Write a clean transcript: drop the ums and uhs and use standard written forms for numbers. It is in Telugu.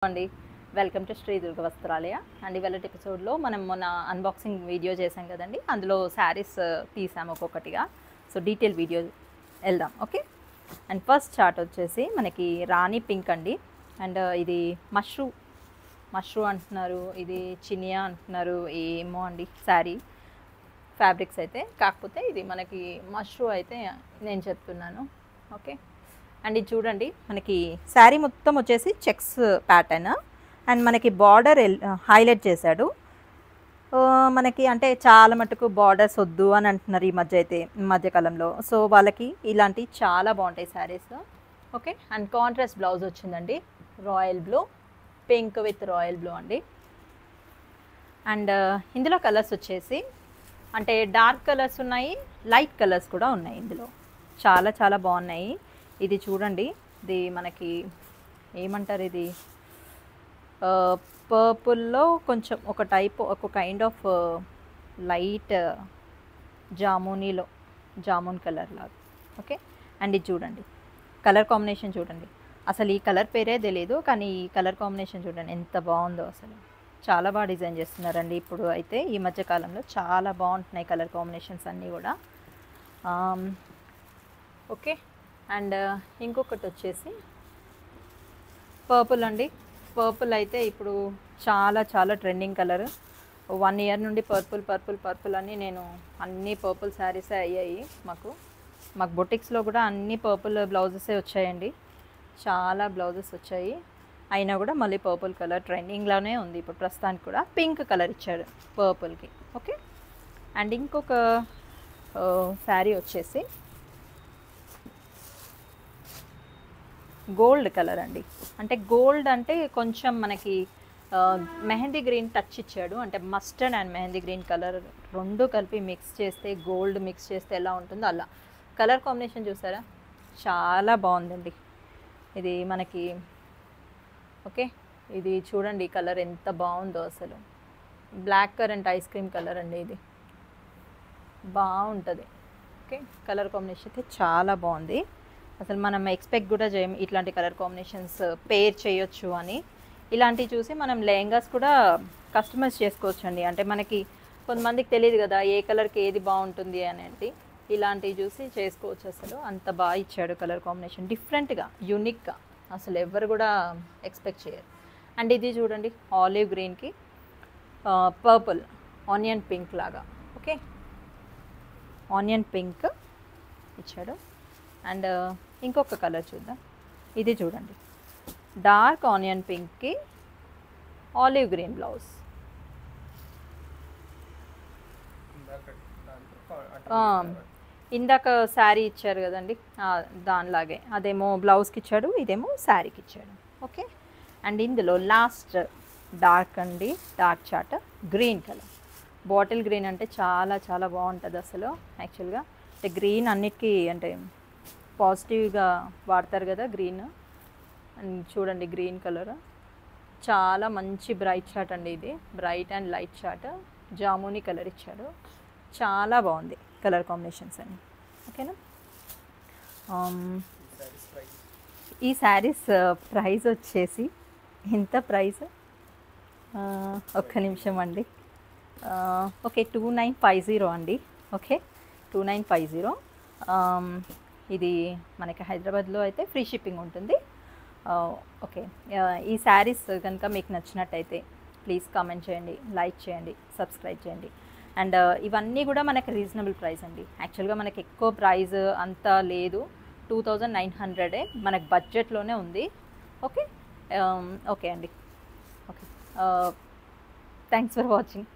అండి welcome to Sri Durga Vastralaya and ఇవాళ ఎపిసోడ్లో మనం మొన్న అన్బాక్సింగ్ వీడియో చేసాం కదండి. అందులో శారీస్ తీసాము ఒక్కొక్కటిగా. సో డీటెయిల్ వీడియో వెళ్దాం. ఓకే. అండ్ ఫస్ట్ చార్ట్ వచ్చేసి మనకి రాణి పింక్ అండి. అండ్ ఇది మష్రూ అంటున్నారు, ఇది చినియా అంటున్నారు, ఏమో అండి శారీ ఫ్యాబ్రిక్స్ అయితే. కాకపోతే ఇది మనకి మష్రూ అయితే నేను చెప్తున్నాను. ఓకే. అండ్ ఇది చూడండి, మనకి శారీ మొత్తం వచ్చేసి చెక్స్ ప్యాటర్న్ అండ్ మనకి బార్డర్ హైలైట్ చేశాడు. మనకి అంటే చాలా మటుకు బార్డర్స్ వద్దు అని అంటున్నారు ఈ మధ్యకాలంలో. సో వాళ్ళకి ఇలాంటి చాలా బాగుంటాయి saris. Okay. And contrast blouse వచ్చిందండి, royal blue, pink with royal blue అండి. అండ్ ఇందులో కలర్స్ వచ్చేసి అంటే డార్క్ కలర్స్ ఉన్నాయి, లైట్ కలర్స్ కూడా ఉన్నాయి. ఇందులో చాలా చాలా బాగున్నాయి. ఇది చూడండి, ఇది మనకి ఏమంటారు, ఇది పర్పుల్లో కొంచెం ఒక kind of light jamun colour లాగా. ఓకే. అండ్ ఇది చూడండి, కలర్ కాంబినేషన్ చూడండి. అసలు ఈ కలర్ పేరే తెలియదు, కానీ ఈ కలర్ కాంబినేషన్ చూడండి ఎంత బాగుందో. అసలు చాలా బాగా డిజైన్ చేస్తున్నారండి ఇప్పుడు అయితే. ఈ మధ్యకాలంలో చాలా బాగుంటున్నాయి కలర్ కాంబినేషన్స్ అన్నీ కూడా. ఓకే. అండ్ ఇంకొకటి వచ్చేసి పర్పుల్ అండి. పర్పుల్ అయితే ఇప్పుడు చాలా చాలా ట్రెండింగ్ కలర్. 1 year నుండి పర్పుల్ అని నేను అన్ని పర్పుల్ శారీసే అయ్యాయి. మాకు బొటిక్స్లో కూడా అన్ని పర్పుల్ బ్లౌజెసే వచ్చాయండి. చాలా బ్లౌజెస్ వచ్చాయి, అయినా కూడా మళ్ళీ పర్పుల్ కలర్ ట్రెండింగ్లోనే ఉంది ఇప్పుడు ప్రస్తుతానికి కూడా. పింక్ కలర్ ఇచ్చాడు పర్పుల్కి. ఓకే. అండ్ ఇంకొక శారీ వచ్చేసి గోల్డ్ కలర్ అండి. అంటే గోల్డ్ అంటే కొంచెం మనకి మెహందీ గ్రీన్ టచ్ ఇచ్చాడు. అంటే mustard and mehndi green colour రెండు కలిపి మిక్స్ చేస్తే, గోల్డ్ మిక్స్ చేస్తే ఎలా ఉంటుందో అలా కలర్ కాంబినేషన్ చూసారా, చాలా బాగుందండి ఇది మనకి. ఓకే. ఇది చూడండి కలర్ ఎంత బాగుందో అసలు. Black currant ice cream colour అండి, ఇది బాగుంటుంది. ఓకే. కలర్ కాంబినేషన్ అయితే చాలా బాగుంది. అసలు మనం ఎక్స్పెక్ట్ కూడా చేయం ఇట్లాంటి కలర్ కాంబినేషన్స్ పేర్ చేయొచ్చు అని. ఇలాంటివి చూసి మనం లెహంగాస్ కూడా కస్టమైజ్ చేసుకోవచ్చు అండి. అంటే మనకి కొంతమందికి తెలియదు కదా ఏ కలర్కి ఏది బాగుంటుంది అనేది. ఇలాంటివి చూసి చేసుకోవచ్చు. అసలు అంత బాగా ఇచ్చాడు కలర్ కాంబినేషన్, డిఫరెంట్గా, యూనిక్గా, అసలు ఎవరు కూడా ఎక్స్పెక్ట్ చేయరు. అండ్ ఇది చూడండి, ఆలివ్ గ్రీన్కి పర్పుల్ ఆనియన్ పింక్ లాగా. ఓకే. ఆనియన్ పింక్ ఇచ్చాడు. అండ్ ఇంకొక కలర్ చూద్దాం. ఇది చూడండి, డార్క్ ఆనియన్ పింక్కి ఆలివ్ గ్రీన్ బ్లౌజ్. ఇందాక శారీ ఇచ్చారు కదండి, దానిలాగే అదేమో బ్లౌజ్కి ఇచ్చాడు, ఇదేమో శారీకి ఇచ్చాడు. ఓకే. అండ్ ఇందులో లాస్ట్ డార్క్ అండి, డార్క్ చాట్ గ్రీన్ కలర్. బాటిల్ గ్రీన్ అంటే చాలా చాలా బాగుంటుంది అసలు. యాక్చువల్గా అంటే గ్రీన్ అన్నిటికీ అంటే పాజిటివ్గా వాడతారు కదా గ్రీన్. అండ్ చూడండి గ్రీన్ కలర్ చాలా మంచి బ్రైట్ చాట్ అండి. ఇది బ్రైట్ అండ్ లైట్ చాట్, జామునీ కలర్ ఇచ్చాడు. చాలా బాగుంది కలర్ కాంబినేషన్స్ అన్ని. ఓకేనా. ఈ శారీస్ ప్రైస్ వచ్చేసి ఎంత ప్రైస్, ఒక్క నిమిషం అండి. ఓకే, 2950 అండి. ఓకే, 2950. ఇది మనకి హైదరాబాద్లో అయితే ఫ్రీ షిప్పింగ్ ఉంటుంది. ఓకే. ఈ శారీస్ కనుక మీకు నచ్చినట్టయితే ప్లీజ్ కామెంట్ చేయండి, లైక్ చేయండి, సబ్స్క్రైబ్ చేయండి. అండ్ ఇవన్నీ కూడా మనకి రీజనబుల్ ప్రైస్ అండి. యాక్చువల్గా మనకి ఎక్కువ ప్రైస్ అంతా లేదు, 2900 మనకు బడ్జెట్లోనే ఉంది. ఓకే. ఓకే అండి. ఓకే. Thanks for watching.